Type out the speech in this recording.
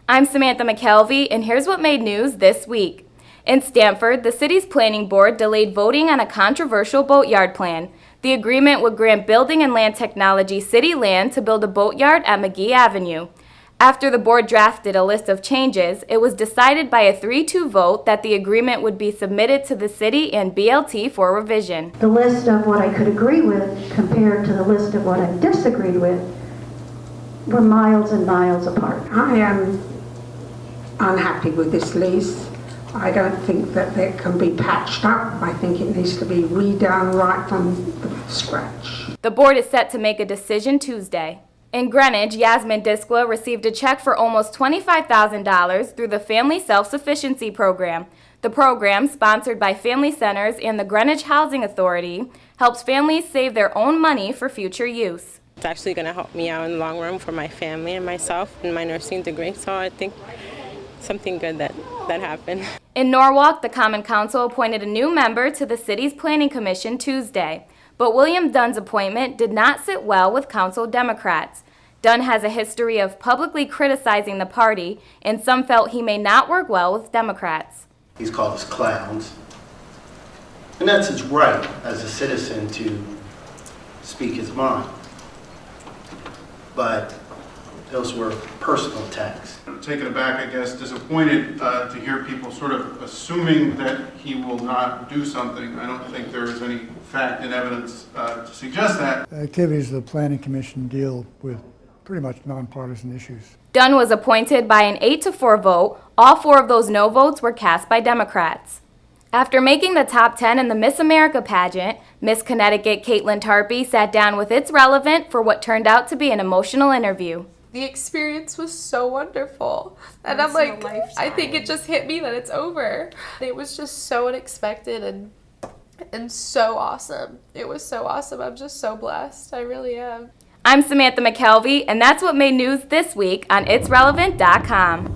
I'm Samantha McKelvey, and here's what made news this week. In Stamford, the city's planning board delayed voting on a controversial boatyard plan. The agreement would grant Building and Land Technology city land to build a boatyard at Magee Avenue. After the board drafted a list of changes, it was decided by a 3-2 vote that the agreement would be submitted to the city and BLT for revision. The list of what I could agree with compared to the list of what I disagreed with were miles and miles apart. I am unhappy with this lease. I don't think that it can be patched up. I think it needs to be redone right from the scratch. The board is set to make a decision Tuesday. In Greenwich, Yasmin Diskla received a check for almost $25,000 through the Family Self-Sufficiency Program. The program, sponsored by Family Centers and the Greenwich Housing Authority, helps families save their own money for future use. It's actually going to help me out in the long run for my family and myself and my nursing degree, so I think something good that happened. In Norwalk, the Common Council appointed a new member to the city's Planning Commission Tuesday, but William Dunne's appointment did not sit well with council Democrats. Dunne has a history of publicly criticizing the party, and some felt he may not work well with Democrats. He's called us clowns, and that's his right as a citizen to speak his mind. But those were personal attacks. I'm taken aback, I guess, disappointed to hear people sort of assuming that he will not do something. I don't think there is any fact and evidence to suggest that. Activities of the Planning Commission deal with pretty much nonpartisan issues. Dunne was appointed by an 8-4 vote. All 4 of those no votes were cast by Democrats. After making the top 10 in the Miss America pageant, Miss Connecticut Kaitlyn Tarpey sat down with It's Relevant for what turned out to be an emotional interview. The experience was so wonderful. And I'm like, I think it just hit me that it's over. It was just so unexpected and so awesome. It was so awesome. I'm just so blessed. I really am. I'm Samantha McKelvey, and that's what made news this week on It'sRelevant.com.